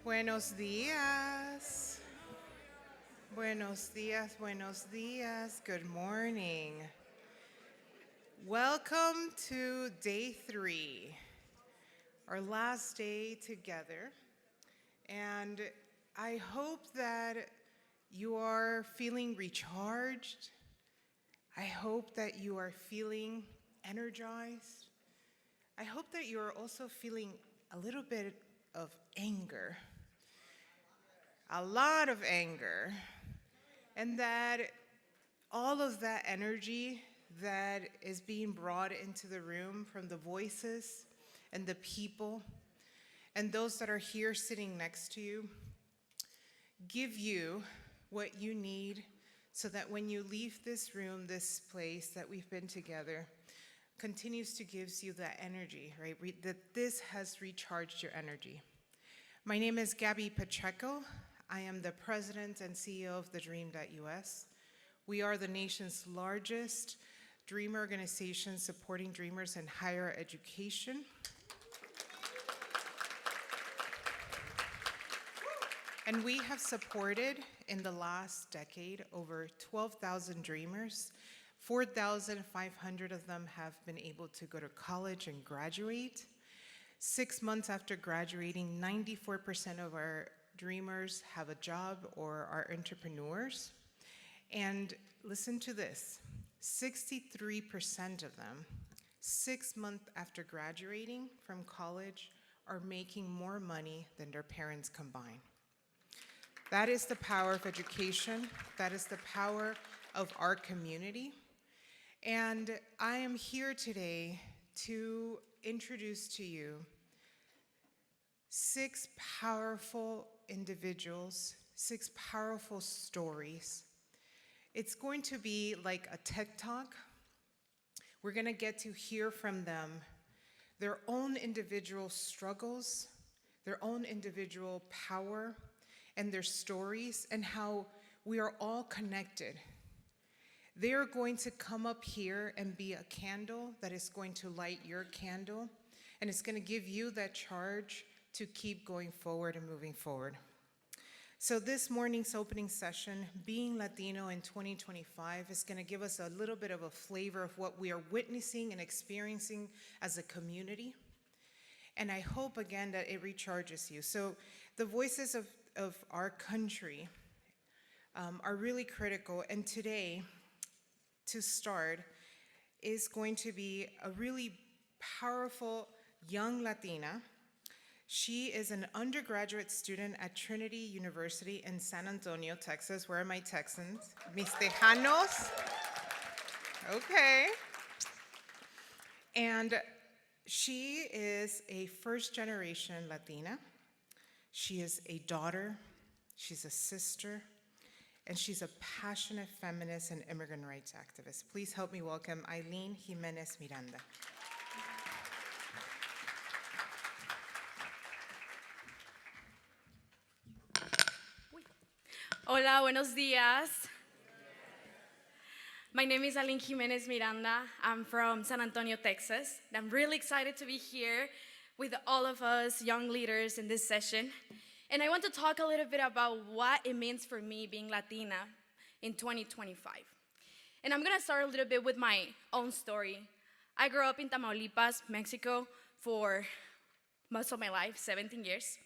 Buenos días. Buenos días, buenos días. Good morning. Welcome to day 3, our last day together. And I hope that you are feeling recharged. I hope that you are feeling energized. I hope that you are also feeling a little bit of anger, a lot of anger, and that all of that energy that is being brought into the room from the voices and the people and those that are here sitting next to you give you what you need so that when you leave this room, this place that we've been together, continues to give you that energy, right? That this has recharged your energy. My name is Gabby Pacheco. I am the president and CEO of the Dream.us. We are the nation's largest dream organization supporting dreamers in higher education. And we have supported in the last decade over 12,000 dreamers. 4,500 of them have been able to go to college and graduate. 6 months after graduating, 94% of our dreamers have a job or are entrepreneurs. And listen to this, 63% of them, 6 months after graduating from college, are making more money than their parents combined. That is the power of education. That is the power of our community. And I am here today to introduce to you 6 powerful individuals, 6 powerful stories. It's going to be like a TED Talk. We're going to get to hear from them their own individual struggles, their own individual power, and their stories, and how we are all connected. They are going to come up here and be a candle that is going to light your candle, and it's going to give you that charge to keep going forward and moving forward. So this morning's opening session, Being Latino in 2025, is going to give us a little bit of a flavor of what we are witnessing and experiencing as a community. And I hope, again, that it recharges you. So the voices of our country are really critical. And today, to start, is going to be a really powerful young Latina. She is an undergraduate student at Trinity University in San Antonio, Texas. Where are my Texans? Mis Tejanos? Okay. And she is a first-generation Latina. She is a daughter, she's a sister, and she's a passionate feminist and immigrant rights activist. Please help me welcome Alynn Jimenez Miranda. Hola, buenos días. My name is Alynn Jimenez Miranda. I'm from San Antonio, Texas. And I'm really excited to be here with all of us young leaders in this session. And I want to talk a little bit about what it means for me being Latina in 2025. And I'm gonna start a little bit with my own story. I grew up in Tamaulipas, Mexico for most of my life, 17 years.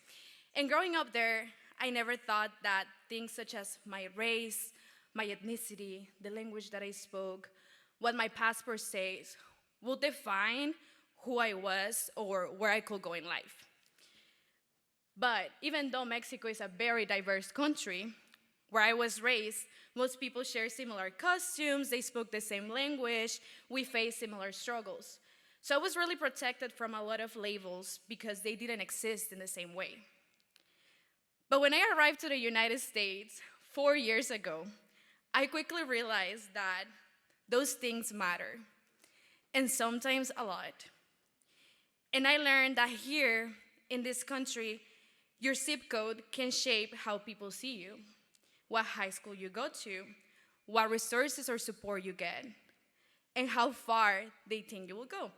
And growing up there, I never thought that things such as my race, my ethnicity, the language that I spoke, what my passport says, will define who I was or where I could go in life. But even though Mexico is a very diverse country, where I was raised, most people share similar costumes, they spoke the same language, we face similar struggles. So I was really protected from a lot of labels because they didn't exist in the same way. But when I arrived to the United States 4 years ago, I quickly realized that those things matter, and sometimes a lot. And I learned that here in this country, your zip code can shape how people see you, what high school you go to, what resources or support you get, and how far they think you will go.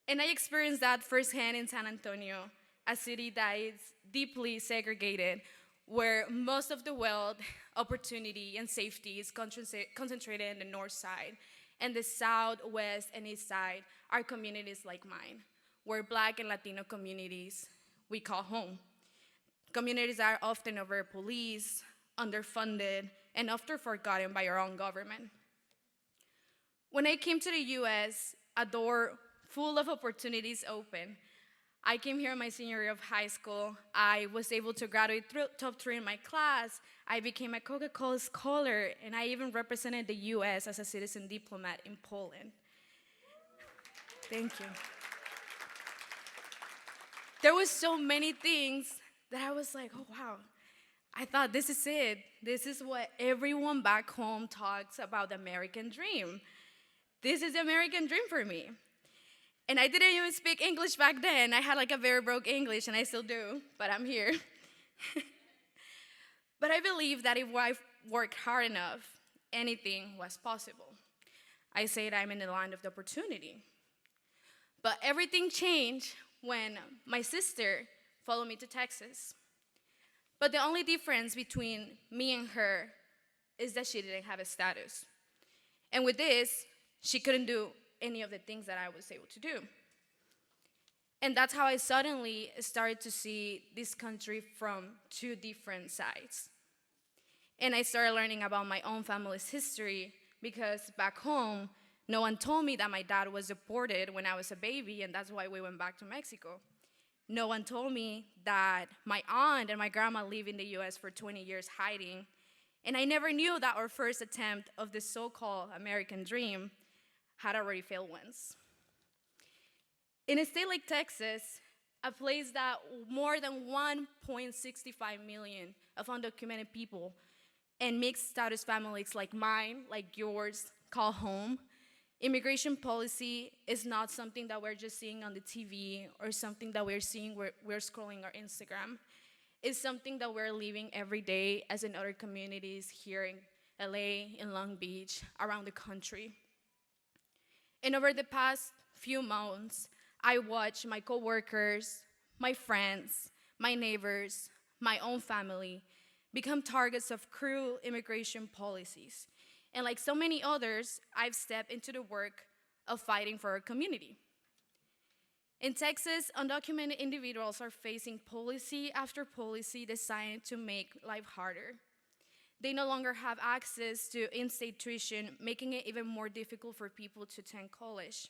And I experienced that firsthand in San Antonio a city that is deeply segregated, where most of the wealth, opportunity, and safety is concentrated in the north side, and the south, west, and east side are communities like mine, where Black and Latino communities we call home. Communities are often over-policed, underfunded, and often forgotten by our own government. When I came to the US, a door full of opportunities opened. I came here in my senior year of high school. I was able to graduate top 3 in my class. I became a Coca-Cola scholar, and I even represented the US as a citizen diplomat in Poland. Thank you. There was so many things that I was like, oh, wow. I thought, this is it. This is what everyone back home talks about the American dream. This is the American dream for me. And I didn't even speak English back then. I had like a very broke English, and I still do, but I'm here. But I believe that if I worked hard enough, anything was possible. I said I'm in the line of the opportunity. But everything changed when my sister followed me to Texas. But the only difference between me and her is that she didn't have a status. And with this, she couldn't do any of the things that I was able to do. And that's how I suddenly started to see this country from 2 different sides. And I started learning about my own family's history, because back home, no one told me that my dad was deported when I was a baby, and that's why we went back to Mexico. No one told me that my aunt and my grandma lived in the US for 20 years hiding. And I never knew that our first attempt of the so-called American dream had already failed once. In a state like Texas, a place that more than 1.65 million of undocumented people and mixed status families like mine, like yours, call home, immigration policy is not something that we're just seeing on the TV or something that we're seeing where we're scrolling our Instagram. It's something that we're living every day, as in other communities here in LA, in Long Beach, around the country. And over the past few months, I watched my coworkers, my friends, my neighbors, my own family become targets of cruel immigration policies. And like so many others, I've stepped into the work of fighting for our community. In Texas, undocumented individuals are facing policy after policy designed to make life harder. They no longer have access to in-state tuition, making it even more difficult for people to attend college.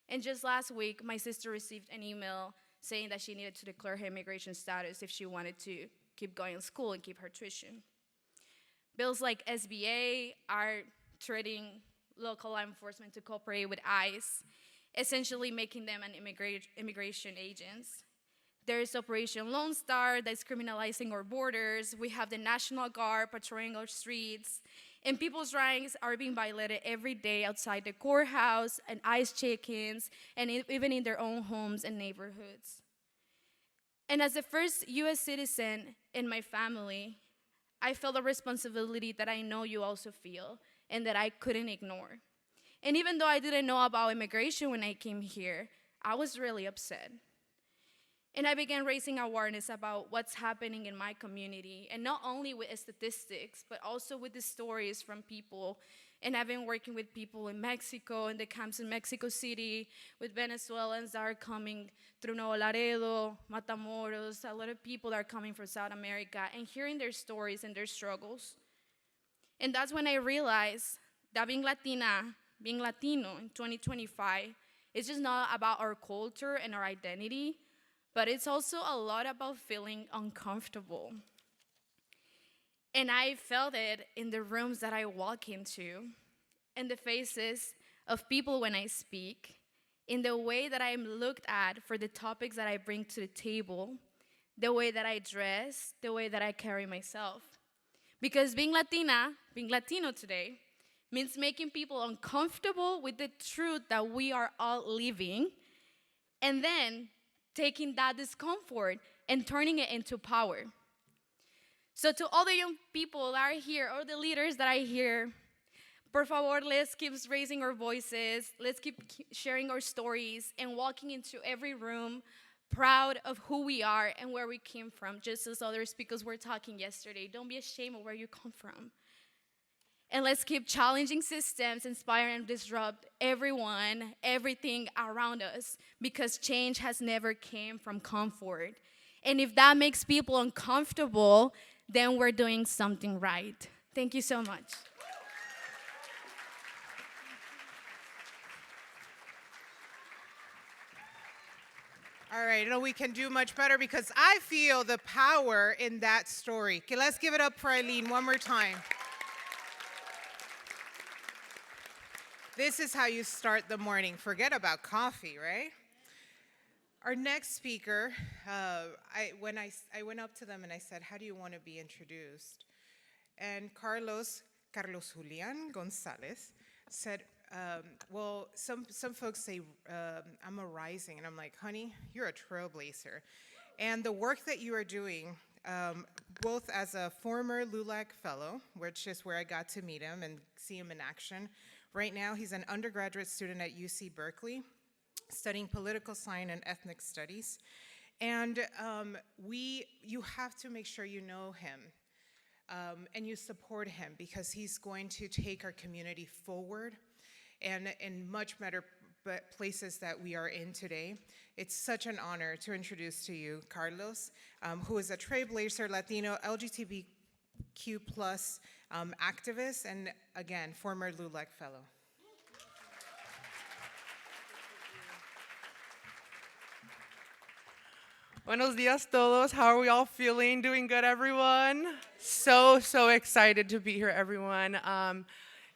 And just last week, my sister received an email saying that she needed to declare her immigration status if she wanted to keep going to school and keep her tuition. Bills like SBA are threatening local law enforcement to cooperate with ICE, essentially making them an immigration agents. There is Operation Lone Star that's criminalizing our borders. We have the National Guard patrolling our streets, and people's rights are being violated every day outside the courthouse and ICE check-ins, and even in their own homes and neighborhoods. And as the first US citizen in my family, I felt a responsibility that I know you also feel and that I couldn't ignore. And even though I didn't know about immigration when I came here, I was really upset. And I began raising awareness about what's happening in my community, and not only with statistics, but also with the stories from people. And I've been working with people in Mexico, in the camps in Mexico City, with Venezuelans that are coming through Nuevo Laredo, Matamoros, a lot of people that are coming from South America, and hearing their stories and their struggles. And that's when I realized that being Latina, being Latino in 2025, is just not about our culture and our identity, but it's also a lot about feeling uncomfortable. And I felt it in the rooms that I walk into, in the faces of people when I speak, in the way that I'm looked at for the topics that I bring to the table, the way that I dress, the way that I carry myself. Because being Latina, being Latino today, means making people uncomfortable with the truth that we are all living, and then taking that discomfort and turning it into power. So to all the young people that are here, or the leaders that are here, por favor, let's keep raising our voices, let's keep sharing our stories and walking into every room, proud of who we are and where we came from, just as other speakers were talking yesterday. Don't be ashamed of where you come from. And let's keep challenging systems, inspire and disrupt everyone, everything around us, because change has never came from comfort. And if that makes people uncomfortable, then we're doing something right. Thank you so much. All right, we can do much better because I feel the power in that story. Okay, let's give it up for Alynn one more time. This is how you start the morning. Forget about coffee, right? Our next speaker, I went up to them and I said, how do you want to be introduced? And Carlos Julian González said, well, some folks say I'm a rising. And I'm like, honey, you're a trailblazer. And the work that you are doing, both as a former LULAC fellow, which is where I got to meet him and see him in action. Right now, he's an undergraduate student at UC Berkeley, studying political science and ethnic studies. And you have to make sure you know him and you support him, because he's going to take our community forward and in much better places that we are in today. It's such an honor to introduce to you Carlos, who is a trailblazer, Latino, LGBTQ+ activist, and again, former LULAC fellow. Buenos dias todos. How are we all feeling? Doing good, everyone? So excited to be here, everyone.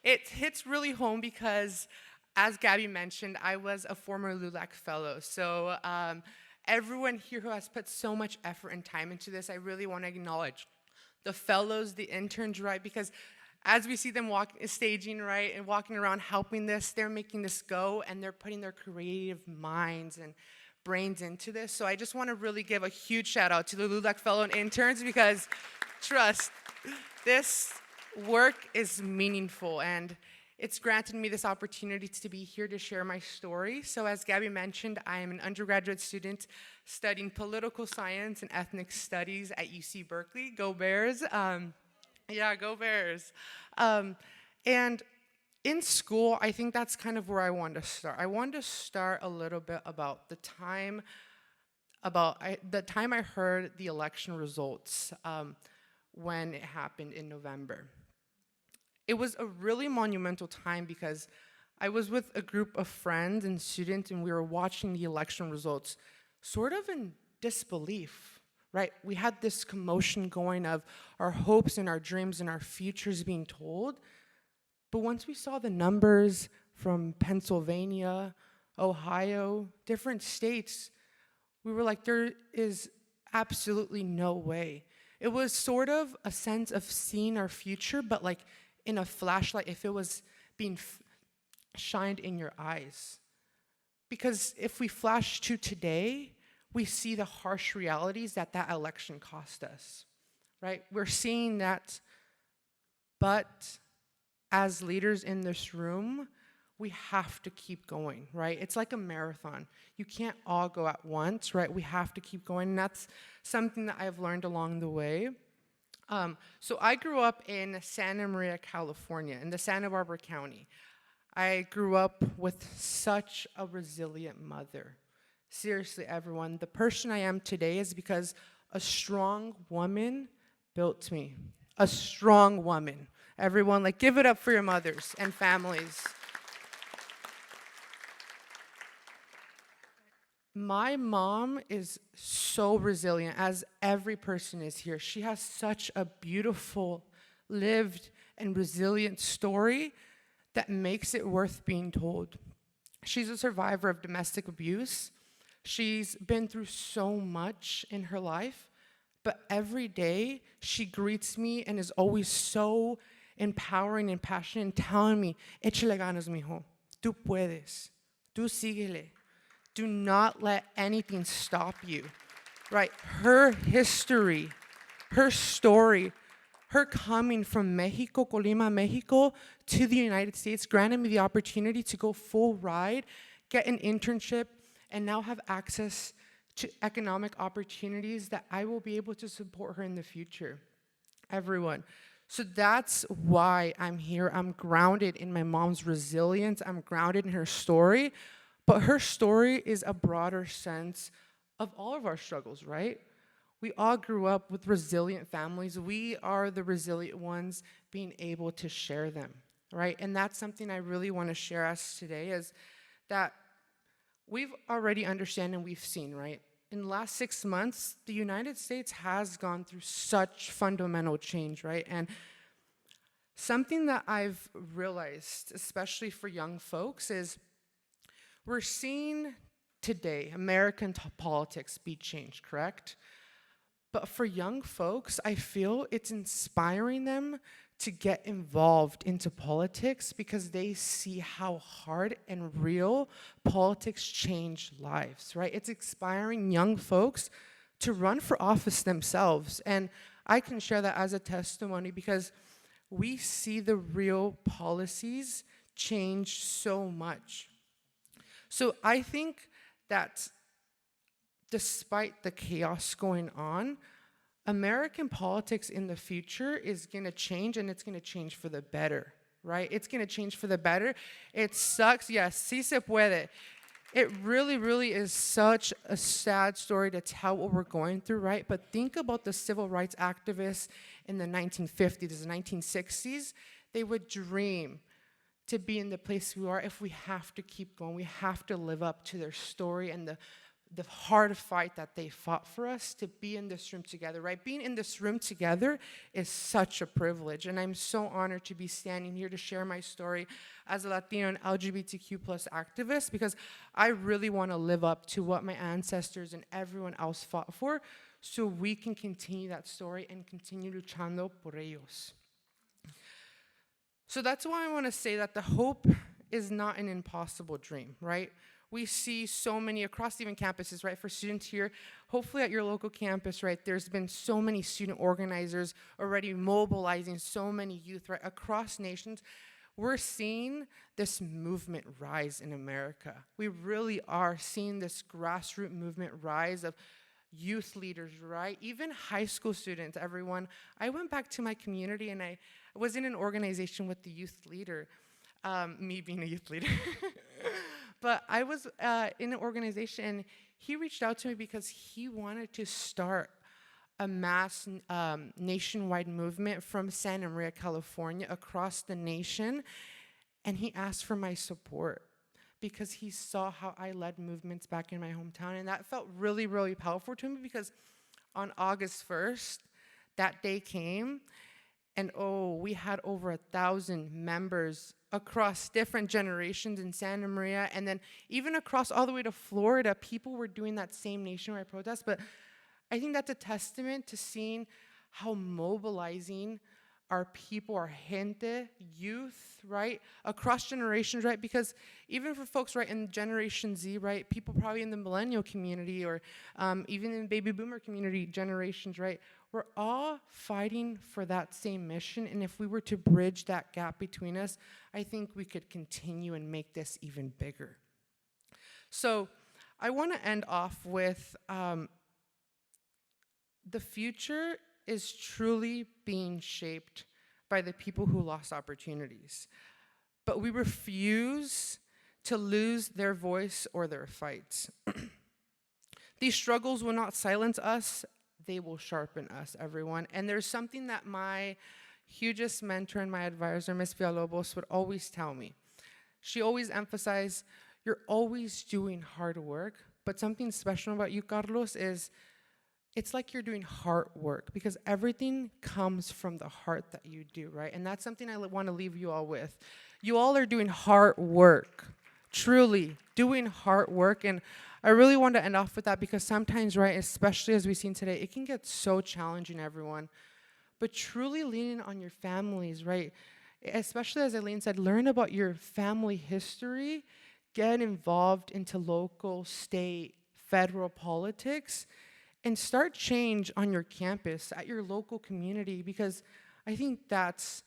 It hits really home because, as Gabby mentioned, I was a former LULAC fellow. So everyone here who has put so much effort and time into this, I really want to acknowledge the fellows, the interns, right? Because as we see them staging, right, and walking around helping this, they're making this go, and they're putting their creative minds and brains into this. So I just want to really give a huge shout out to the LULAC fellow and interns, because trust, this work is meaningful, and it's granted me this opportunity to be here to share my story. So as Gabby mentioned, I am an undergraduate student studying political science and ethnic studies at UC Berkeley. Go Bears. Yeah, go Bears. And in school, I think that's kind of where I wanted to start. I wanted to start a little bit about the time I heard the election results when it happened in November. It was a really monumental time because I was with a group of friends and students, and we were watching the election results sort of in disbelief, right? We had this commotion going of our hopes and our dreams and our futures being told. But once we saw the numbers from Pennsylvania, Ohio, different states, we were like, there is absolutely no way. It was sort of a sense of seeing our future, but like in a flashlight, if it was being shined in your eyes. Because if we flash to today, we see the harsh realities that election cost us, right? We're seeing that, but as leaders in this room, we have to keep going, right? It's like a marathon. You can't all go at once, right? We have to keep going, and that's something that I've learned along the way. So I grew up in Santa Maria, California, in the Santa Barbara County. I grew up with such a resilient mother. Seriously, everyone, the person I am today is because a strong woman built me. A strong woman. Everyone, like, give it up for your mothers and families. My mom is so resilient, as every person is here. She has such a beautiful, lived, and resilient story that makes it worth being told. She's a survivor of domestic abuse. She's been through so much in her life, but every day she greets me and is always so empowering and passionate and telling me, échale ganas, mijo. Tú puedes. Tú síguele. Do not let anything stop you, right? Her history, her story, her coming from Mexico, Colima, Mexico, to the United States granted me the opportunity to go full ride, get an internship, and now have access to economic opportunities that I will be able to support her in the future. Everyone. So that's why I'm here. I'm grounded in my mom's resilience. I'm grounded in her story. But her story is a broader sense of all of our struggles, right? We all grew up with resilient families. We are the resilient ones being able to share them, right? And that's something I really want to share us today, is that we've already understand and we've seen, right? In the last 6 months, the United States has gone through such fundamental change, right? And something that I've realized, especially for young folks, is we're seeing today American politics be changed, correct? But for young folks, I feel it's inspiring them to get involved into politics because they see how hard and real politics change lives, right? It's inspiring young folks to run for office themselves. And I can share that as a testimony because we see the real policies change so much. So I think that despite the chaos going on, American politics in the future is going to change, and it's going to change for the better, right? It's going to change for the better. It sucks. Yes, sí se puede. It really, really is such a sad story to tell what we're going through, right? But think about the civil rights activists in the 1950s, the 1960s. They would dream to be in the place we are if we have to keep going. We have to live up to their story and the hard fight that they fought for us to be in this room together, right? Being in this room together is such a privilege, and I'm so honored to be standing here to share my story as a Latino and LGBTQ plus activist, because I really want to live up to what my ancestors and everyone else fought for, so we can continue that story and continue luchando por ellos. So that's why I want to say that the hope is not an impossible dream, right? We see so many across even campuses, right? For students here, hopefully at your local campus, right, there's been so many student organizers already mobilizing so many youth, right, across nations. We're seeing this movement rise in America. We really are seeing this grassroots movement rise of youth leaders, right? Even high school students, everyone. I went back to my community and I was in an organization with the youth leader, me being a youth leader. But I was in an organization, and he reached out to me because he wanted to start a mass nationwide movement from Santa Maria, California, across the nation. And he asked for my support because he saw how I led movements back in my hometown. And that felt really, really powerful to me because on August 1st, that day came, and we had over 1,000 members across different generations in Santa Maria, and then even across all the way to Florida, people were doing that same nationwide protest. But I think that's a testament to seeing how mobilizing our people, our gente, youth, right, across generations, right? Because even for folks, right, in Generation Z, right, people probably in the millennial community or even in baby boomer community generations, right, we're all fighting for that same mission. And if we were to bridge that gap between us, I think we could continue and make this even bigger. So I want to end off with the future is truly being shaped by the people who lost opportunities. But we refuse to lose their voice or their fights. These struggles will not silence us, they will sharpen us, everyone. And there's something that my hugest mentor and my advisor, Ms. Villalobos, would always tell me. She always emphasized, you're always doing hard work, but something special about you, Carlos, is it's like you're doing heart work because everything comes from the heart that you do, right? And that's something I want to leave you all with. You all are doing heart work, truly doing heart work. And I really want to end off with that because sometimes, right, especially as we've seen today, it can get so challenging, everyone. But truly leaning on your families, right? Especially as Alynn said, learn about your family history, get involved into local, state, federal politics, and start change on your campus, at your local community, because I think that's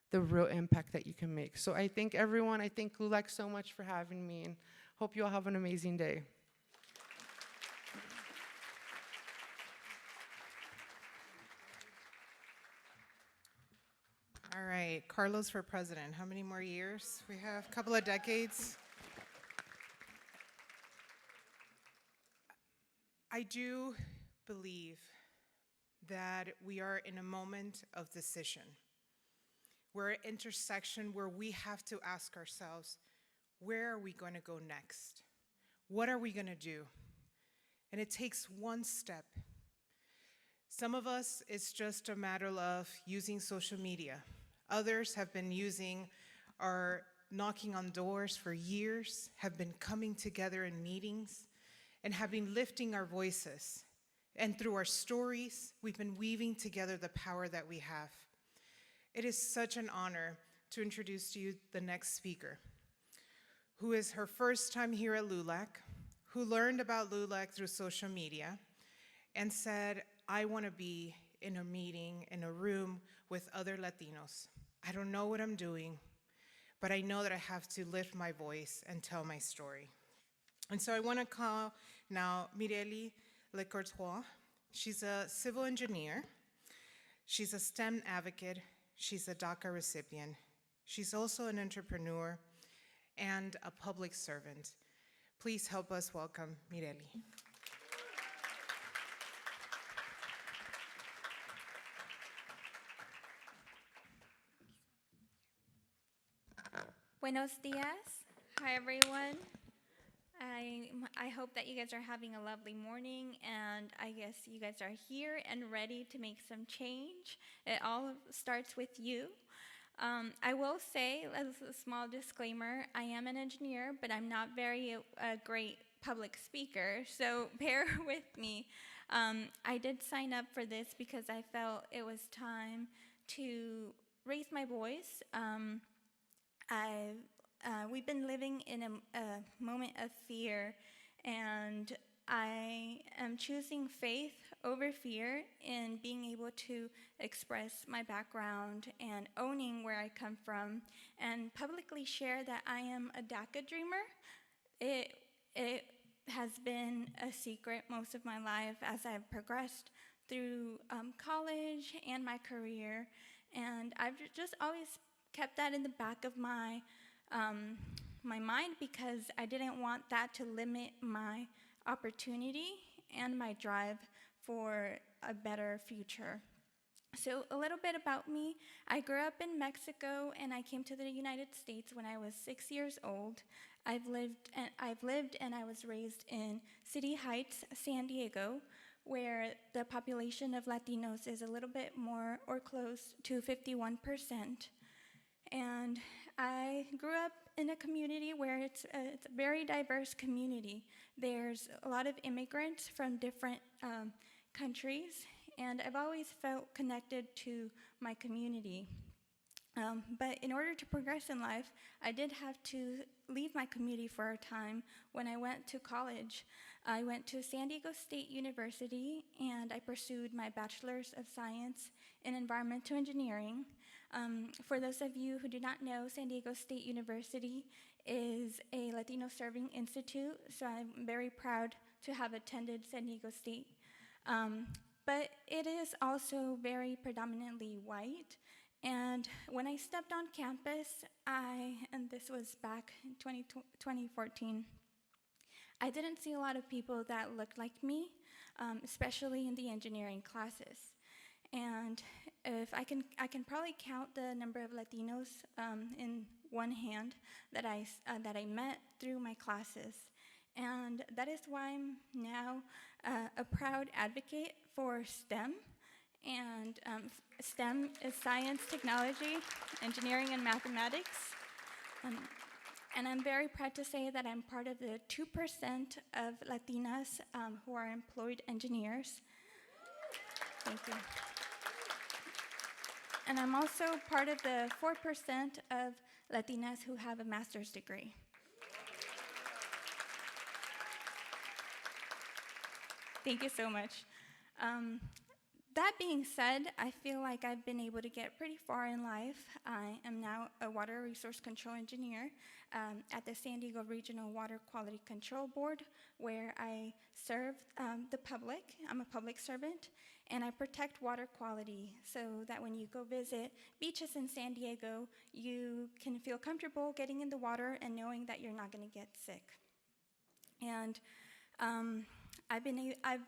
the real impact that you can make. So I thank everyone. I thank LULAC so much for having me, and hope you all have an amazing day. right, Carlos for president. How many more years? We have a couple of decades. I do believe that we are in a moment of decision. We're at an intersection where we have to ask ourselves, where are we going to go next? What are we going to do? And it takes one step. Some of us, it's just a matter of using social media. Others have been using or knocking on doors for years, have been coming together in meetings, and have been lifting our voices. And through our stories, we've been weaving together the power that we have. It is such an honor to introduce to you the next speaker, who is her first time here at LULAC, who learned about LULAC through social media, and said, I want to be in a meeting, in a room with other Latinos. I don't know what I'm doing, but I know that I have to lift my voice and tell my story. And so I want to call now Mireille Lecourtois. She's a civil engineer. She's a STEM advocate. She's a DACA recipient. She's also an entrepreneur and a public servant. Please help us welcome Mireille. Buenos dias. Hi, everyone. I hope that you guys are having a lovely morning, and I guess you guys are here and ready to make some change. It all starts with you. I will say, as a small disclaimer, I am an engineer, but I'm not very a great public speaker, so bear with me. I did sign up for this because I felt it was time to raise my voice. We've been living in a moment of fear, and I am choosing faith over fear in being able to express my background and owning where I come from and publicly share that I am a DACA dreamer. It has been a secret most of my life as I've progressed through college and my career, and I've just always kept that in the back of my mind because I didn't want that to limit my opportunity and my drive for a better future. So a little bit about me. I grew up in Mexico and I came to the United States when I was 6 years old. I've lived and I was raised in City Heights, San Diego, where the population of Latinos is a little bit more or close to 51%. And I grew up in a community where it's a very diverse community. There's a lot of immigrants from different countries, and I've always felt connected to my community. But in order to progress in life, I did have to leave my community for a time when I went to college. I went to San Diego State University, and I pursued my Bachelor's of Science in Environmental Engineering. For those of you who do not know, San Diego State University is a Latino serving institute, so I'm very proud to have attended San Diego State. But it is also very predominantly white. And when I stepped on campus, and this was back in 2014, I didn't see a lot of people that looked like me, especially in the engineering classes. And if I can probably count the number of Latinos in one hand that I met through my classes. And that is why I'm now a proud advocate for STEM. And STEM is science, technology, engineering, and mathematics. And I'm very proud to say that I'm part of the 2% of Latinas who are employed engineers. Thank you. And I'm also part of the 4% of Latinas who have a master's degree. Thank you so much. That being said, I feel like I've been able to get pretty far in life. I am now a water resource control engineer at the San Diego Regional Water Quality Control Board, where I serve the public. I'm a public servant, and I protect water quality so that when you go visit beaches in San Diego, you can feel comfortable getting in the water and knowing that you're not going to get sick. And I've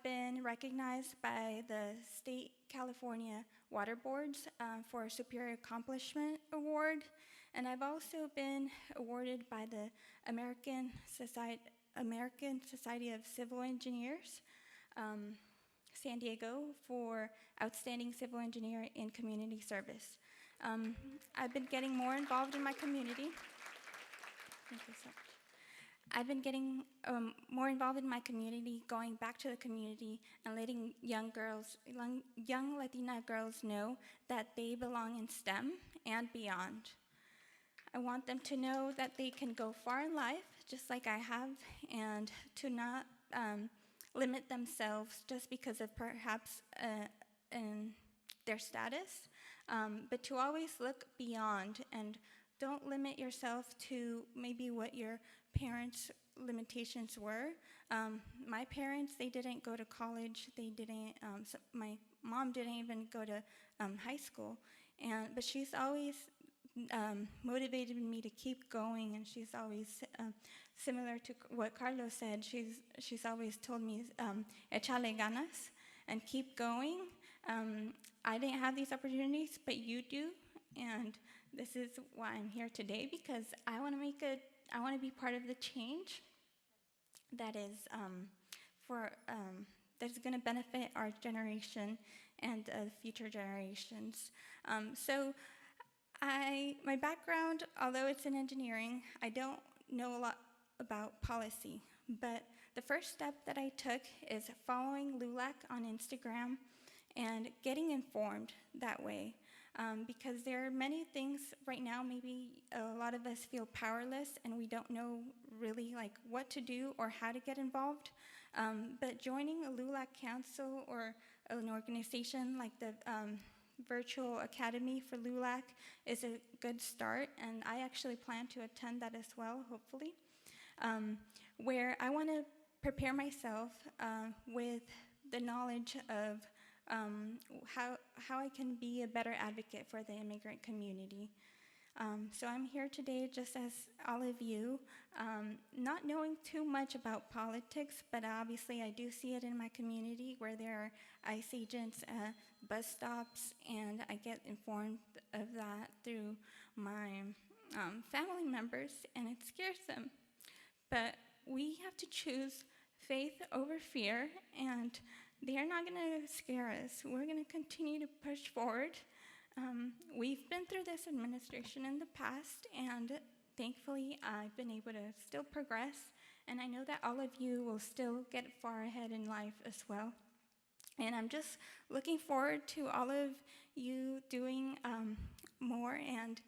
been recognized by the State California Water Boards for a Superior Accomplishment Award, and I've also been awarded by the American Society of Civil Engineers, San Diego, for Outstanding Civil Engineer in Community Service. I've been getting more involved in my community. Thank you so much. I've been getting more involved in my community, going back to the community and letting young Latina girls know that they belong in STEM and beyond. I want them to know that they can go far in life, just like I have, and to not limit themselves just because of perhaps their status, but to always look beyond and don't limit yourself to maybe what your parents' limitations were. My parents, they didn't go to college. They didn't. My mom didn't even go to high school, but she's always motivated me to keep going. And she's always similar to what Carlos said. She's always told me, "Échale ganas," and keep going. I didn't have these opportunities, but you do, and this is why I'm here today, because I want to be part of the change that is that's going to benefit our generation and future generations. So my background, although it's in engineering, I don't know a lot about policy, but the first step that I took is following LULAC on Instagram and getting informed that way. Because there are many things right now, maybe a lot of us feel powerless and we don't know really like what to do or how to get involved. But joining a LULAC council or an organization like the Virtual Academy for LULAC is a good start, and I actually plan to attend that as well, hopefully, where I want to prepare myself with the knowledge of how I can be a better advocate for the immigrant community. So I'm here today just as all of you, not knowing too much about politics, but obviously I do see it in my community where there are ICE agents at bus stops, and I get informed of that through my family members, and it scares them. But we have to choose faith over fear, and they're not going to scare us. We're going to continue to push forward. We've been through this administration in the past, and thankfully I've been able to still progress, and I know that all of you will still get far ahead in life as well. And I'm just looking forward to all of you doing more and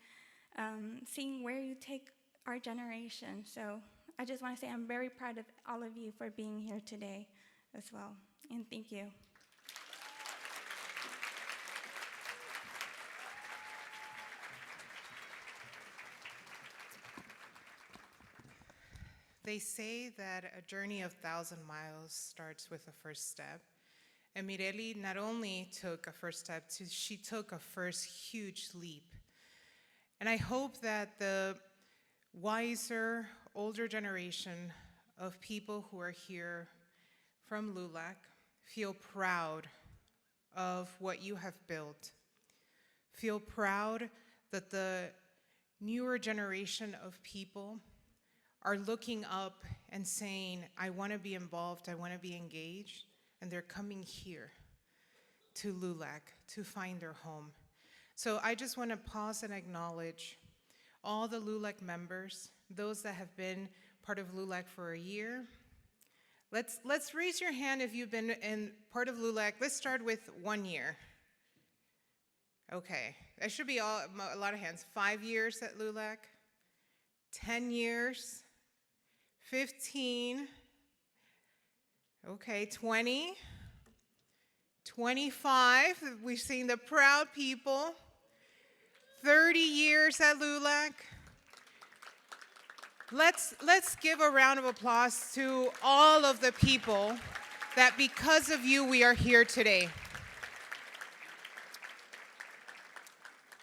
seeing where you take our generation. So I just want to say I'm very proud of all of you for being here today as well. And thank you. They say that a journey of 1,000 miles starts with a first step. And Mireille not only took a first step, she took a first huge leap. And I hope that the wiser, older generation of people who are here from LULAC feel proud of what you have built. Feel proud that the newer generation of people are looking up and saying, I want to be involved, I want to be engaged, and they're coming here to LULAC to find their home. So I just want to pause and acknowledge all the LULAC members, those that have been part of LULAC for a year. Let's raise your hand if you've been in part of LULAC. Let's start with 1 year. Okay, that should be a lot of hands. 5 years at LULAC, 10 years, 15, okay, 20, 25, we've seen the proud people. 30 years at LULAC. Let's give a round of applause to all of the people that because of you we are here today.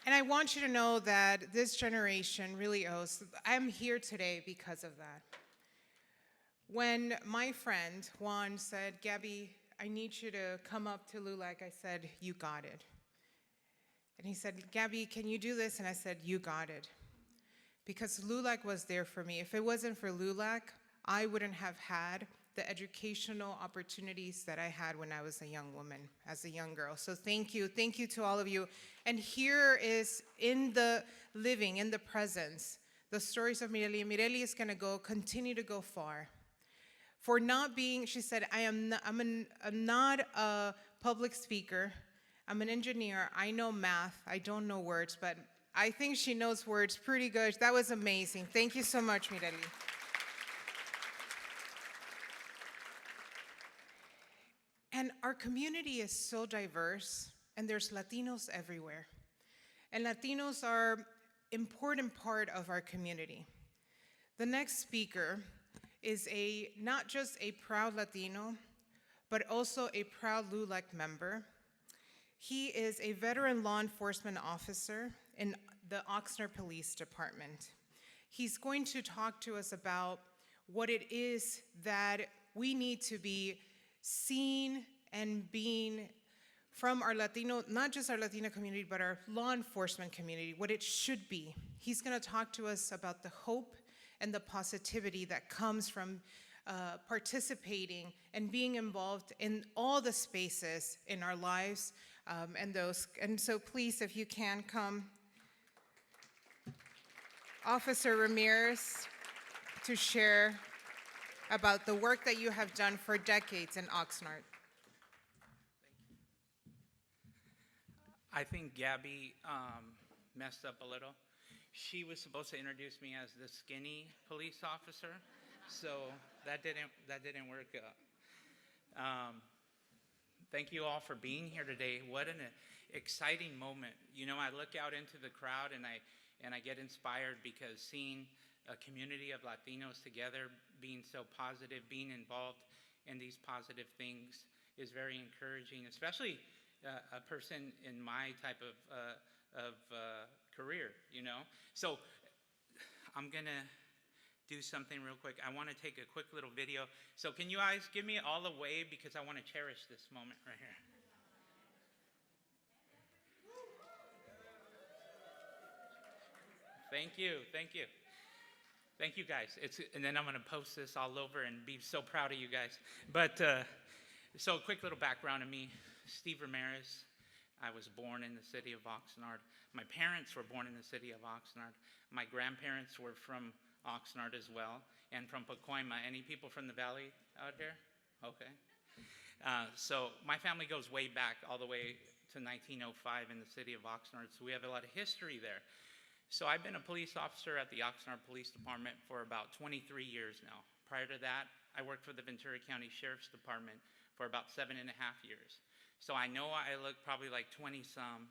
And I want you to know that this generation really owes, I'm here today because of that. When my friend Juan said, Gabby, I need you to come up to LULAC, I said, you got it. And he said, Gabby, can you do this? And I said, you got it. Because LULAC was there for me. If it wasn't for LULAC, I wouldn't have had the educational opportunities that I had when I was a young woman, as a young girl. So thank you to all of you. And here is in the living, in the presence, the stories of Mireille. Mireille is gonna continue to go far. For not being, she said, I'm not a public speaker. I'm an engineer. I know math. I don't know words, but I think she knows words pretty good. That was amazing. Thank you so much, Mireille. And our community is so diverse, and there's Latinos everywhere. And Latinos are an important part of our community. The next speaker is not just a proud Latino, but also a proud LULAC member. He is a veteran law enforcement officer in the Oxnard Police Department. He's going to talk to us about what it is that we need to be seen and being from our Latino, not just our Latino community, but our law enforcement community, what it should be. He's gonna talk to us about the hope and the positivity that comes from participating and being involved in all the spaces in our lives, and so please, if you can, come. Officer Ramirez, to share about the work that you have done for decades in Oxnard. I think Gabby messed up a little. She was supposed to introduce me as the skinny police officer, so that didn't work out. Thank you all for being here today. What an exciting moment. You know, I look out into the crowd and I get inspired because seeing a community of Latinos together, being so positive, being involved in these positive things is very encouraging, especially a person in my type of career, you know? So I'm gonna do something real quick. I wanna take a quick little video. So can you guys give me all a wave because I wanna cherish this moment right here. Thank you, thank you. Thank you guys. And then I'm gonna post this all over and be so proud of you guys. But, so a quick little background of me, Steve Ramirez. I was born in the city of Oxnard. My parents were born in the city of Oxnard. My grandparents were from Oxnard as well, and from Pacoima. Any people from the valley out here? Okay. So my family goes way back, all the way to 1905 in the city of Oxnard, so we have a lot of history there. So I've been a police officer at the Oxnard Police Department for about 23 years now. Prior to that, I worked for the Ventura County Sheriff's Department for about 7.5 years. So I know I look probably like 20-some,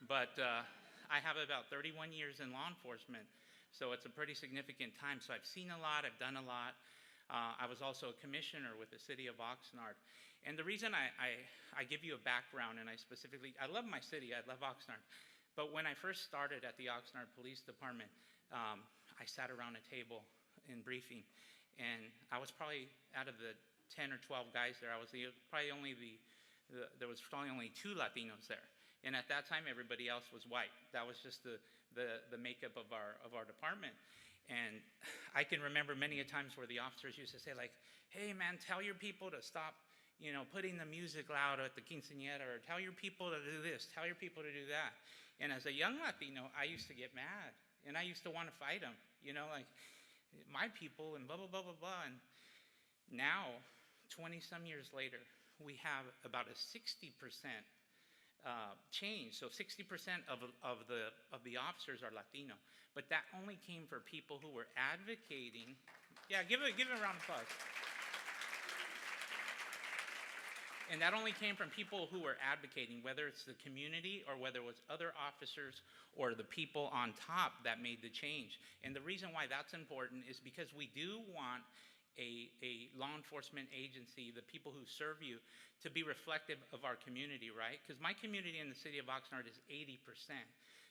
but I have about 31 years in law enforcement, so it's a pretty significant time. So I've seen a lot, I've done a lot. I was also a commissioner with the city of Oxnard. And the reason I give you a background, and I love my city, I love Oxnard, but when I first started at the Oxnard Police Department, I sat around a table in briefing, and I was probably, out of the 10 or 12 guys there, I was there was probably only 2 Latinos there. And at that time, everybody else was white. That was just the makeup of our department. And I can remember many a times where the officers used to say like, hey man, tell your people to stop, you know, putting the music loud at the quinceañera, or tell your people to do this, tell your people to do that. And as a young Latino, I used to get mad, and I used to want to fight them, you know, like, my people, and blah, blah, blah, blah, blah. And now, 20-some years later, we have about a 60% change. So 60% of the officers are Latino, but that only came for people who were advocating. Yeah, give it a round of applause. And that only came from people who were advocating, whether it's the community or whether it was other officers or the people on top that made the change. And the reason why that's important is because we do want a law enforcement agency, the people who serve you, to be reflective of our community, right? Because my community in the city of Oxnard is 80%.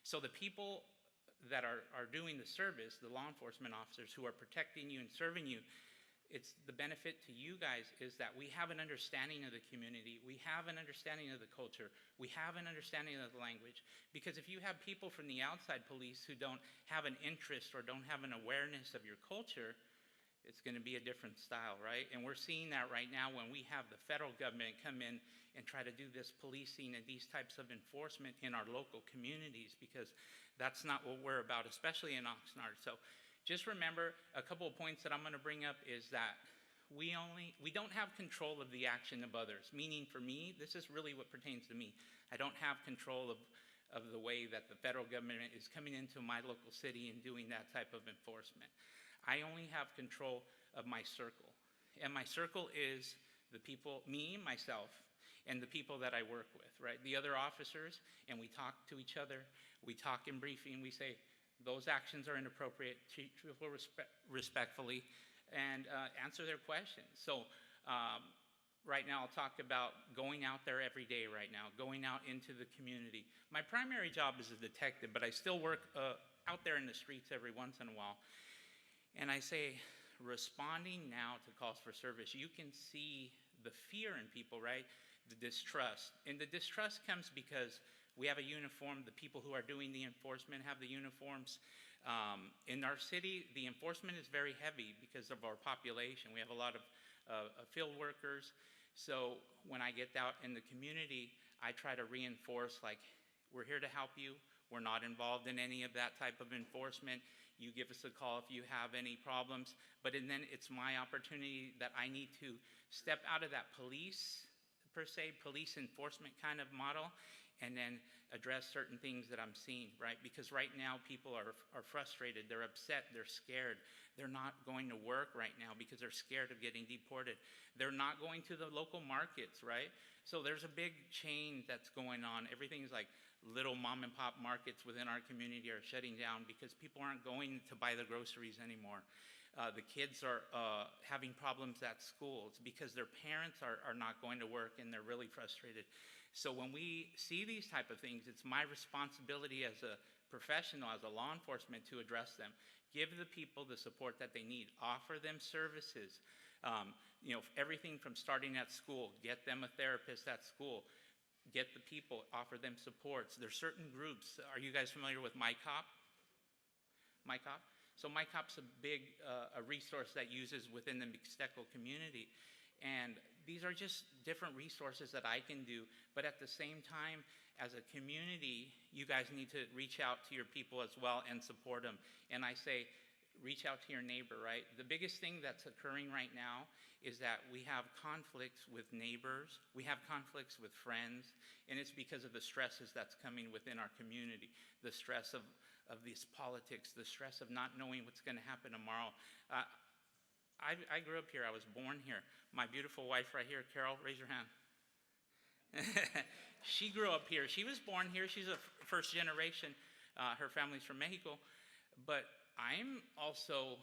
So the people that are doing the service, the law enforcement officers who are protecting you and serving you, it's the benefit to you guys is that we have an understanding of the community, we have an understanding of the culture, we have an understanding of the language. Because if you have people from the outside police who don't have an interest or don't have an awareness of your culture, it's going to be a different style, right? And we're seeing that right now when we have the federal government come in and try to do this policing and these types of enforcement in our local communities, because that's not what we're about, especially in Oxnard. So just remember, a couple of points that I'm going to bring up is that we don't have control of the action of others. Meaning for me, this is really what pertains to me. I don't have control of the way that the federal government is coming into my local city and doing that type of enforcement. I only have control of my circle. And my circle is the people, me, myself, and the people that I work with, right? The other officers, and we talk to each other. We talk in briefing. We say, those actions are inappropriate, treat people respectfully, and answer their questions. So right now I'll talk about going out there every day right now, going out into the community. My primary job is a detective, but I still work out there in the streets every once in a while. And I say, responding now to calls for service, you can see the fear in people, right? The distrust. And the distrust comes because we have a uniform. The people who are doing the enforcement have the uniforms. In our city, the enforcement is very heavy because of our population. We have a lot of field workers. So when I get out in the community, I try to reinforce, like, we're here to help you. We're not involved in any of that type of enforcement. You give us a call if you have any problems. But and then it's my opportunity that I need to step out of that police, per se, police enforcement kind of model, and then address certain things that I'm seeing, right? Because right now people are frustrated, they're upset, they're scared. They're not going to work right now because they're scared of getting deported. They're not going to the local markets, right? So there's a big change that's going on. Everything's like little mom and pop markets within our community are shutting down because people aren't going to buy the groceries anymore. The kids are having problems at school. It's because their parents are not going to work and they're really frustrated. So when we see these type of things, it's my responsibility as a professional, as a law enforcement, to address them. Give the people the support that they need. Offer them services. Everything from starting at school, get them a therapist at school. Get the people, offer them supports. There's certain groups. Are you guys familiar with MyCop? MyCop? So MyCop's a big a resource that uses within the Mixteco community. And these are just different resources that I can do. But at the same time, as a community, you guys need to reach out to your people as well and support them. And I say, reach out to your neighbor, right? The biggest thing that's occurring right now is that we have conflicts with neighbors, we have conflicts with friends, and it's because of the stresses that's coming within our community. The stress of these politics, the stress of not knowing what's gonna happen tomorrow. I grew up here, I was born here. My beautiful wife right here, Carol, raise your hand. She grew up here, she was born here, she's a first generation, her family's from Mexico, but I'm also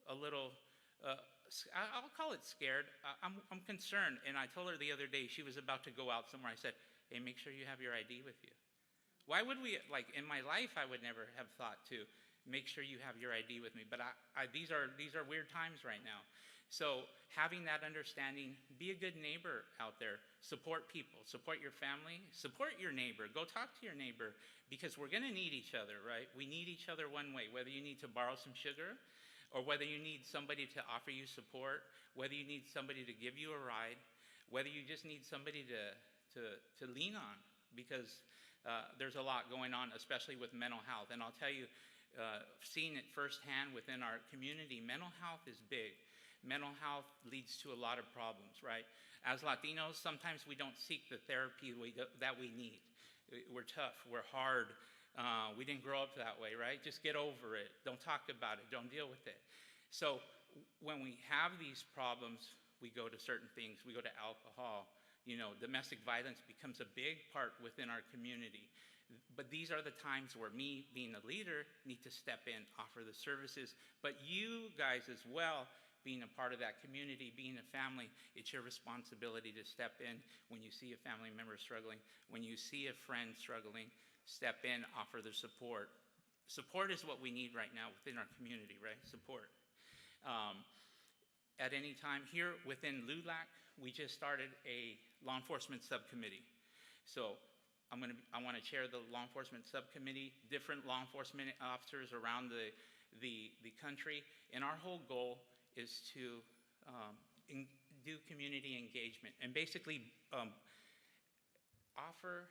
a little, I'll call it scared. I'm concerned, and I told her the other day, she was about to go out somewhere, I said, hey, make sure you have your ID with you. Why would we, like in my life, I would never have thought to make sure you have your ID with me, but these are weird times right now. So having that understanding, be a good neighbor out there, support people, support your family, support your neighbor, go talk to your neighbor, because we're gonna need each other, right? We need each other one way, whether you need to borrow some sugar, or whether you need somebody to offer you support, whether you need somebody to give you a ride, whether you just need somebody to lean on, because there's a lot going on, especially with mental health. And I'll tell you, seeing it firsthand within our community, mental health is big. Mental health leads to a lot of problems, right? As Latinos, sometimes we don't seek the therapy that we need. We're tough, we're hard, we didn't grow up that way, right? Just get over it, don't talk about it, don't deal with it. So when we have these problems, we go to certain things, we go to alcohol, domestic violence becomes a big part within our community. But these are the times where me, being a leader, need to step in, offer the services. But you guys as well, being a part of that community, being a family, it's your responsibility to step in when you see a family member struggling, when you see a friend struggling, step in, offer the support. Support is what we need right now within our community, right? Support. At any time here within LULAC, we just started a law enforcement subcommittee. So I want to chair the law enforcement subcommittee, different law enforcement officers around the country, and our whole goal is to do community engagement and basically offer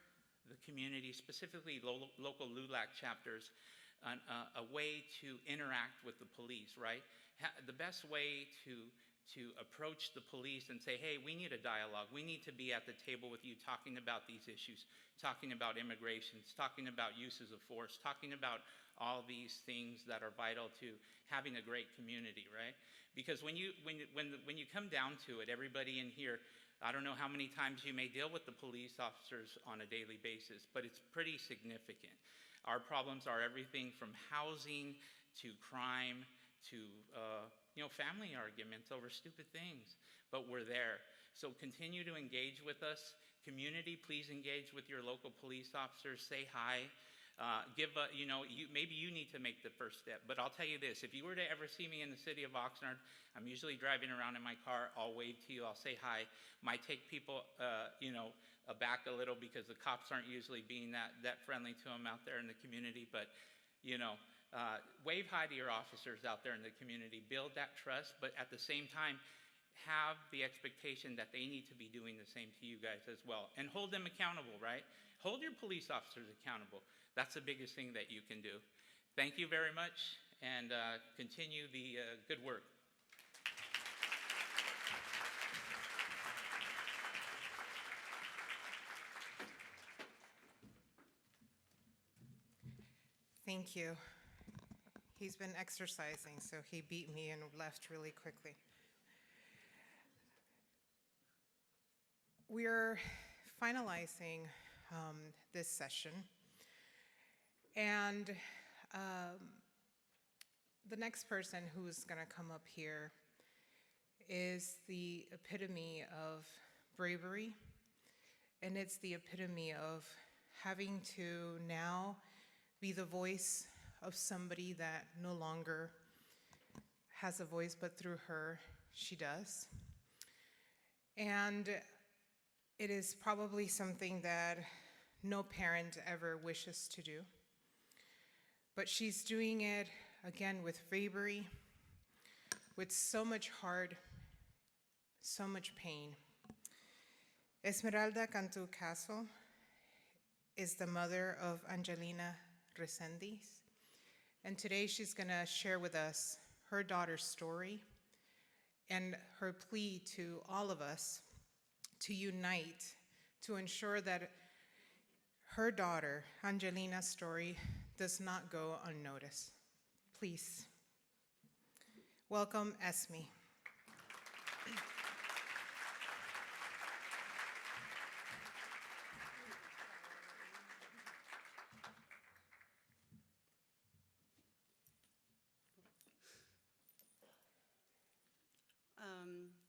the community, specifically local LULAC chapters, a way to interact with the police, right? The best way to approach the police and say, hey, we need a dialogue. We need to be at the table with you talking about these issues, talking about immigrations, talking about uses of force, talking about all these things that are vital to having a great community, right? Because when you come down to it, everybody in here, I don't know how many times you may deal with the police officers on a daily basis, but it's pretty significant. Our problems are everything from housing to crime to family arguments over stupid things, but we're there. So continue to engage with us. Community, please engage with your local police officers. Say hi. Maybe you need to make the first step. But I'll tell you this, if you were to ever see me in the city of Oxnard, I'm usually driving around in my car, I'll wave to you, I'll say hi. Might take people, aback a little because the cops aren't usually being that friendly to them out there in the community, but, wave hi to your officers out there in the community, build that trust, but at the same time, have the expectation that they need to be doing the same to you guys as well. And hold them accountable, right? Hold your police officers accountable. That's the biggest thing that you can do. Thank you very much, and continue the good work. Thank you. He's been exercising, so he beat me and left really quickly. We're finalizing this session, and the next person who's going to come up here is the epitome of bravery, and it's the epitome of having to now be the voice of somebody that no longer has a voice, but through her, she does. And it is probably something that no parent ever wishes to do. But she's doing it, again, with bravery, with so much heart, so much pain. Esmeralda Cantu Castile is the mother of Angelina Resendiz. And today she's going to share with us her daughter's story and her plea to all of us to unite to ensure that her daughter, Angelina's story, does not go unnoticed. Please, welcome Esme.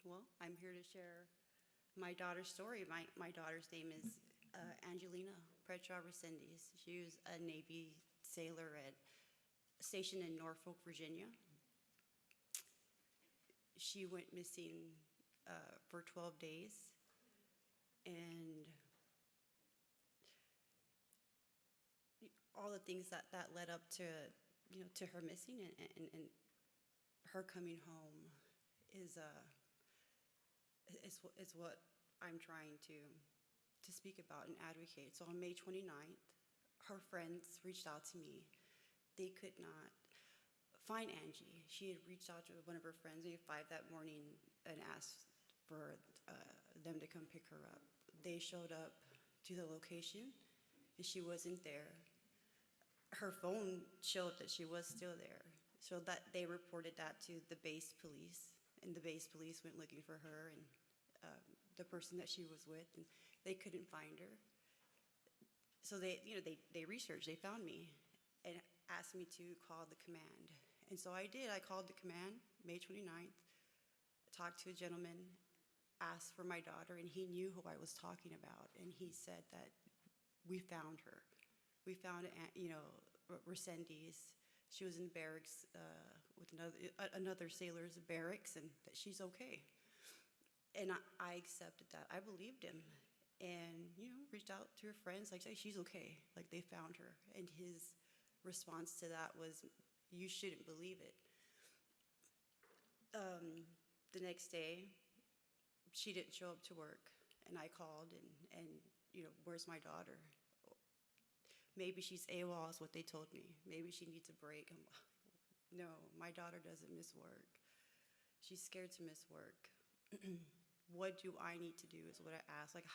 Well, I'm here to share my daughter's story. My daughter's name is Angelina Resendiz. She was a Navy sailor stationed in Norfolk, Virginia. She went missing for 12 days, and all the things that led up to her missing and her coming home is what I'm trying to speak about and advocate. So on May 29th, her friends reached out to me. They could not find Angie. She had reached out to one of her friends maybe 5 that morning and asked for them to come pick her up. They showed up to the location, and she wasn't there. Her phone showed that she was still there, so that they reported that to the base police, and the base police went looking for her, and the person that she was with, and they couldn't find her. So they researched, they found me, and asked me to call the command. And so I did. I called the command, May 29th, talked to a gentleman, asked for my daughter, and he knew who I was talking about. And he said that we found her. We found, Resendiz. She was in barracks with another sailor's barracks, and that she's okay. And I accepted that. I believed him. And, reached out to her friends, like, say, she's okay. Like, they found her. And his response to that was, you shouldn't believe it. The next day, she didn't show up to work, and I called and where's my daughter? Maybe she's AWOL is what they told me. Maybe she needs a break. No, my daughter doesn't miss work. She's scared to miss work. What do I need to do is what I asked. Like,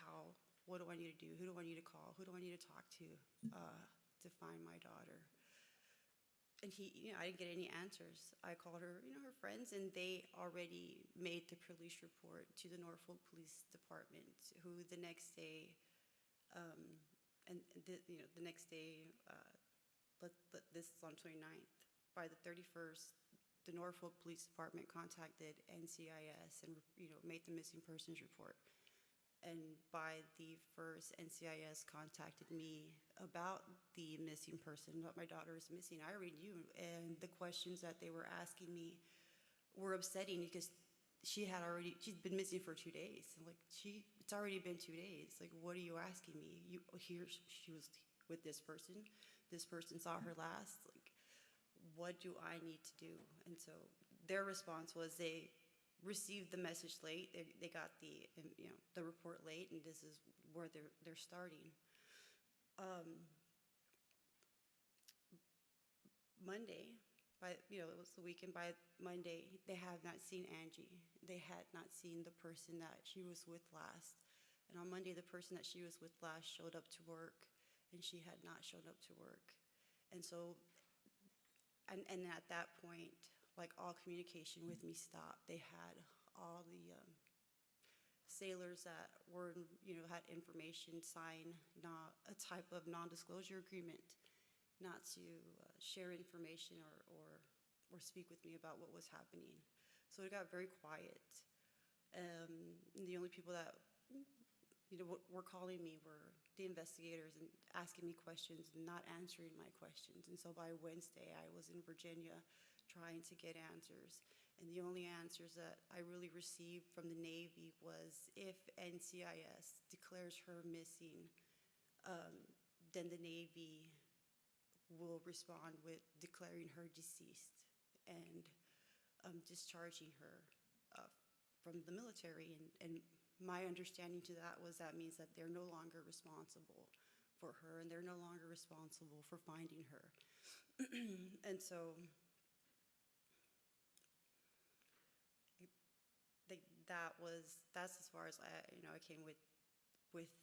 what do I need to do? Who do I need to call? Who do I need to talk to find my daughter? And I didn't get any answers. I called her, her friends, and they already made the police report to the Norfolk Police Department, who the next day, the next day, this is on 29th. By the 31st, the Norfolk Police Department contacted NCIS and made the missing persons report. And by the first, NCIS contacted me about the missing person, that my daughter is missing. I already knew, and the questions that they were asking me were upsetting because she'd been missing for 2 days. And it's already been 2 days. Like, what are you asking me? Here she was with this person saw her last. Like, what do I need to do? And so their response was they received the message late. They got the report late, and this is where they're starting. Monday, it was the weekend. By Monday, they have not seen Angie. They had not seen the person that she was with last. And on Monday, the person that she was with last showed up to work, and she had not shown up to work. And so, and at that point, like, all communication with me stopped. They had all the sailors that were, had information sign a type of non-disclosure agreement not to share information or speak with me about what was happening. So it got very quiet. And the only people that, were calling me were the investigators and asking me questions and not answering my questions. And so by Wednesday, I was in Virginia trying to get answers. And the only answers that I really received from the Navy was if NCIS declares her missing, then the Navy will respond with declaring her deceased and discharging her from the military. And my understanding to that was that means that they're no longer responsible for her, and they're no longer responsible for finding her. And so that's as far as I came with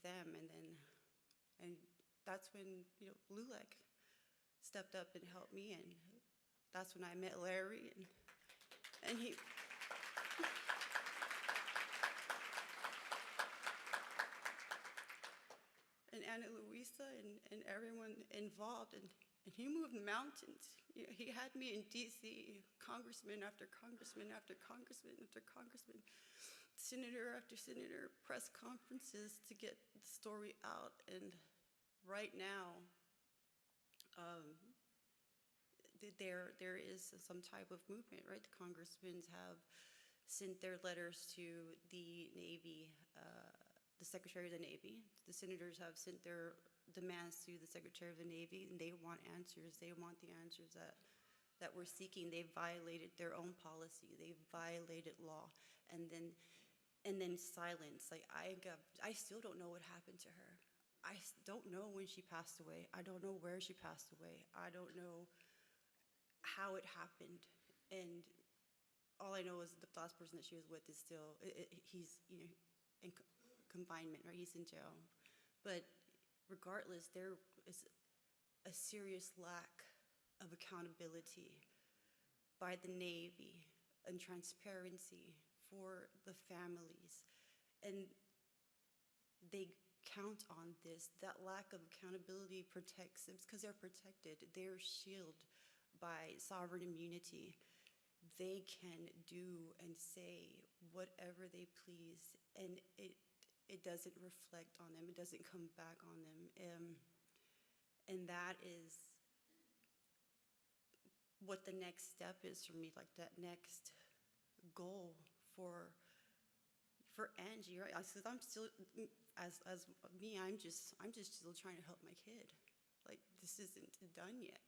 them. And that's when LULAC stepped up and helped me, and that's when I met Larry, and he and Anna Luisa and everyone involved, and he moved mountains. He had me in DC, congressman after congressman after congressman after congressman, senator after senator, press conferences to get the story out. And right now, there is some type of movement, right? The congressmen have sent their letters to the Navy, the Secretary of the Navy. The senators have sent their demands to the Secretary of the Navy, and they want answers. They want the answers that we're seeking. They've violated their own policy. They've violated law, and then silence. Like, I still don't know what happened to her. I don't know when she passed away. I don't know where she passed away. I don't know how it happened. And all I know is the last person that she was with is still, he's in confinement, right? He's in jail. But regardless, there is a serious lack of accountability by the Navy and transparency for the families. And they count on this. That lack of accountability protects them because they're protected. They're shielded by sovereign immunity. They can do and say whatever they please, and it doesn't reflect on them. It doesn't come back on them. And that is what the next step is for me, like that next goal for Angie, right? Because I'm still, as me, I'm just still trying to help my kid. Like, this isn't done yet.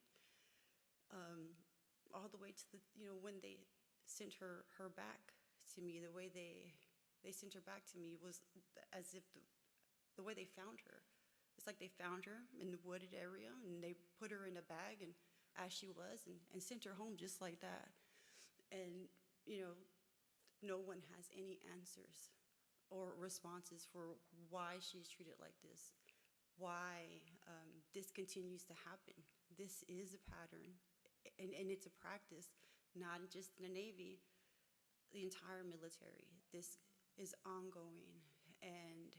All the way to the, when they sent her back to me, the way they sent her back to me was as if the way they found her. It's like they found her in the wooded area, and they put her in a bag, and as she was, and sent her home just like that. And, no one has any answers or responses for why she's treated like this, why this continues to happen. This is a pattern, and it's a practice, not just in the Navy, the entire military. This is ongoing, and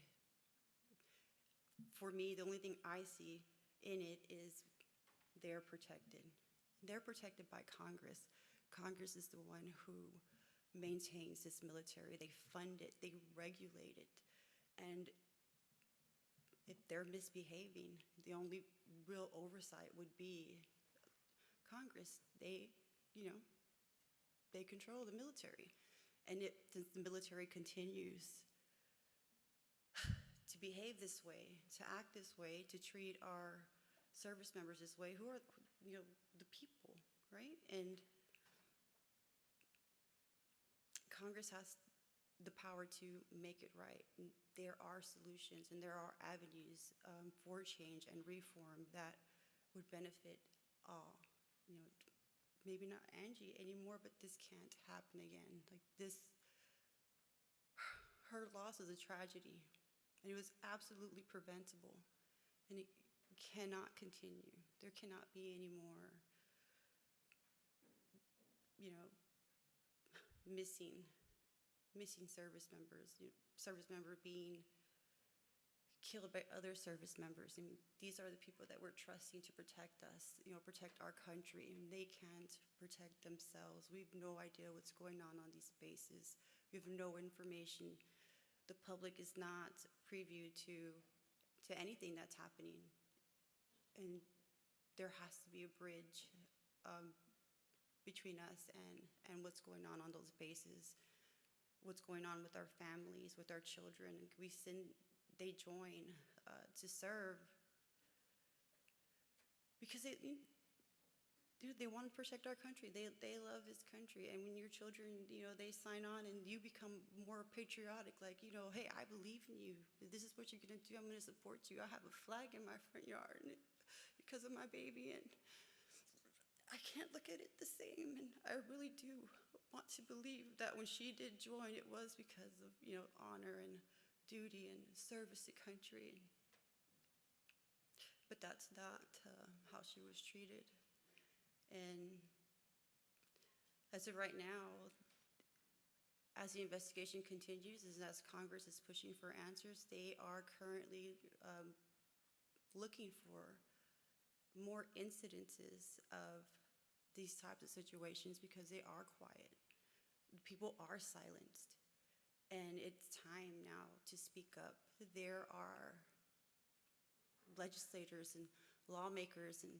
for me, the only thing I see in it is they're protected. They're protected by Congress. Congress is the one who maintains this military. They fund it, they regulate it. And if they're misbehaving, the only real oversight would be Congress. They control the military. And since the military continues to behave this way, to act this way, to treat our service members this way, who are, the people, right? And Congress has the power to make it right. And there are solutions and there are avenues for change and reform that would benefit all. Maybe not Angie anymore, but this can't happen again. Like this, her loss is a tragedy, and it was absolutely preventable, and it cannot continue. There cannot be any more, missing service members, service member being killed by other service members. I mean, these are the people that we're trusting to protect us, protect our country, and they can't protect themselves. We have no idea what's going on these bases. We have no information. The public is not preview to anything that's happening, and there has to be a bridge between us and what's going on those bases, what's going on with our families, with our children. They join to serve because they want to protect our country. They love this country, and when your children, they sign on and you become more patriotic, like, hey, I believe in you. This is what you're gonna do. I'm gonna support you. I have a flag in my front yard because of my baby, and I can't look at it the same. And I really do want to believe that when she did join, it was because of honor and duty and service to country. But that's not how she was treated. And as of right now, as the investigation continues, and as Congress is pushing for answers, they are currently looking for more incidences of these types of situations because they are quiet. People are silenced. And it's time now to speak up. There are legislators and lawmakers and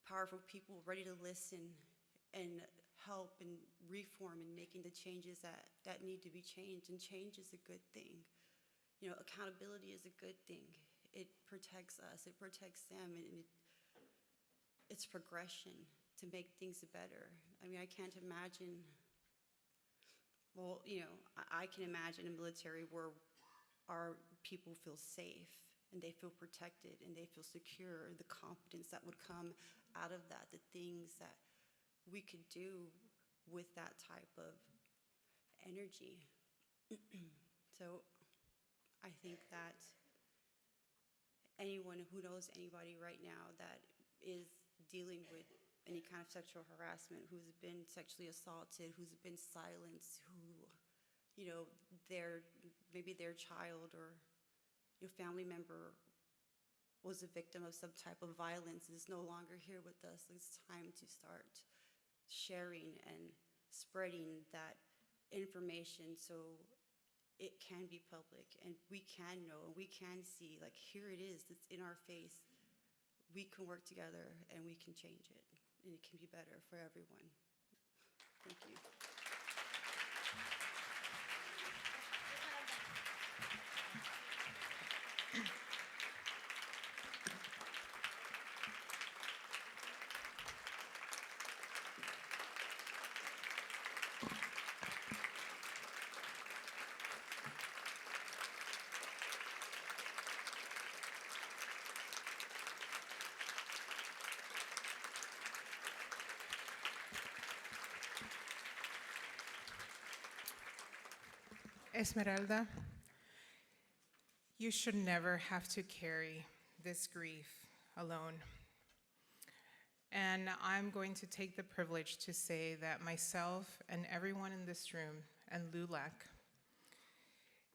powerful people ready to listen and help and reform and making the changes that need to be changed. And change is a good thing. Accountability is a good thing. It protects us, it protects them, and it's progression to make things better. I mean, I can't imagine. Well, I can imagine a military where our people feel safe and they feel protected and they feel secure, the confidence that would come out of that, the things that we could do with that type of energy. So I think that anyone who knows anybody right now that is dealing with any kind of sexual harassment, who's been sexually assaulted, who's been silenced, who, maybe their child or your family member was a victim of some type of violence is no longer here with us. It's time to start sharing and spreading that information so it can be public and we can know and we can see, like, here it is, it's in our face. We can work together and we can change it, and it can be better for everyone. Thank you. Esmeralda, you should never have to carry this grief alone. And I'm going to take the privilege to say that myself and everyone in this room and LULAC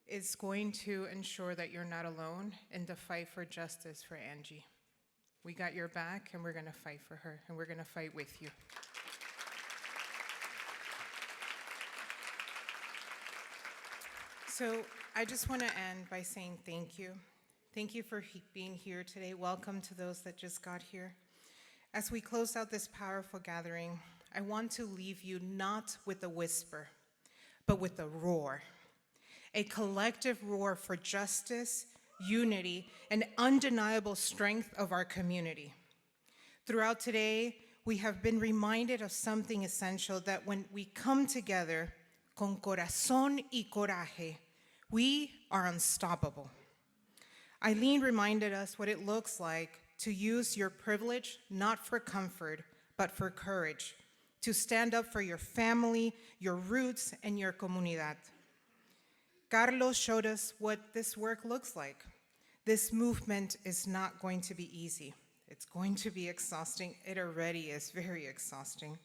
is going to ensure that you're not alone in the fight for justice for Angie. We got your back and we're gonna fight for her and we're gonna fight with you. So I just want to end by saying thank you. Thank you for being here today. Welcome to those that just got here. As we close out this powerful gathering, I want to leave you not with a whisper, but with a roar. A collective roar for justice, unity, and undeniable strength of our community. Throughout today, we have been reminded of something essential, that when we come together, con corazón y coraje, we are unstoppable. Alynn reminded us what it looks like to use your privilege not for comfort, but for courage, to stand up for your family, your roots, and your comunidad. Carlos showed us what this work looks like. This movement is not going to be easy. It's going to be exhausting. It already is very exhausting.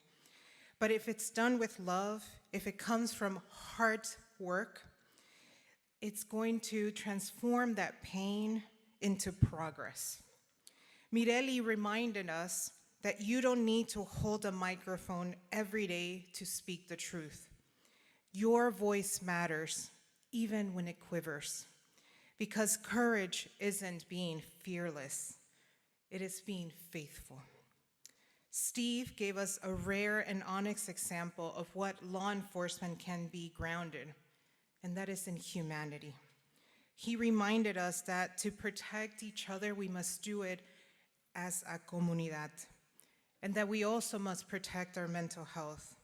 But if it's done with love, if it comes from hard work, it's going to transform that pain into progress. Mireille reminded us that you don't need to hold a microphone every day to speak the truth. Your voice matters, even when it quivers, because courage isn't being fearless, it is being faithful. Steve gave us a rare and honest example of what law enforcement can be grounded, and that is in humanity. He reminded us that to protect each other, we must do it as a comunidad, and that we also must protect our mental health.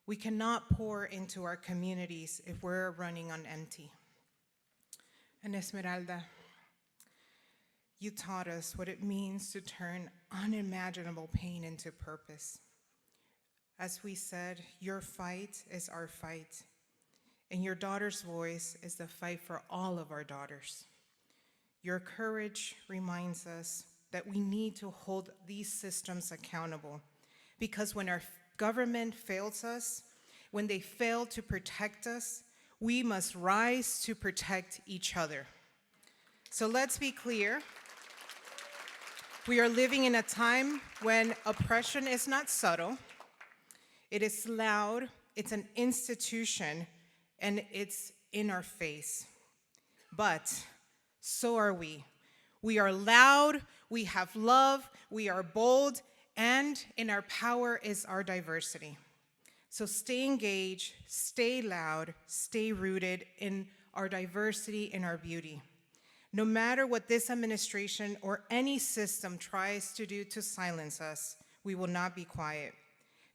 We cannot pour into our communities if we're running on empty. And Esmeralda, you taught us what it means to turn unimaginable pain into purpose. As we said, your fight is our fight, and your daughter's voice is the fight for all of our daughters. Your courage reminds us that we need to hold these systems accountable, because when our government fails us, when they fail to protect us, we must rise to protect each other. So let's be clear. We are living in a time when oppression is not subtle, it is loud, it's an institution, and it's in our face. But so are we. We are loud, we have love, we are bold, and in our power is our diversity. So stay engaged, stay loud, stay rooted in our diversity and our beauty. No matter what this administration or any system tries to do to silence us, we will not be quiet,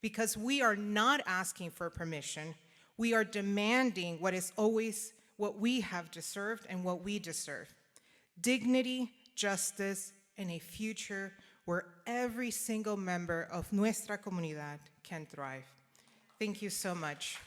because we are not asking for permission. We are demanding what is always what we have deserved and what we deserve: dignity, justice, and a future where every single member of nuestra comunidad can thrive. Thank you so much.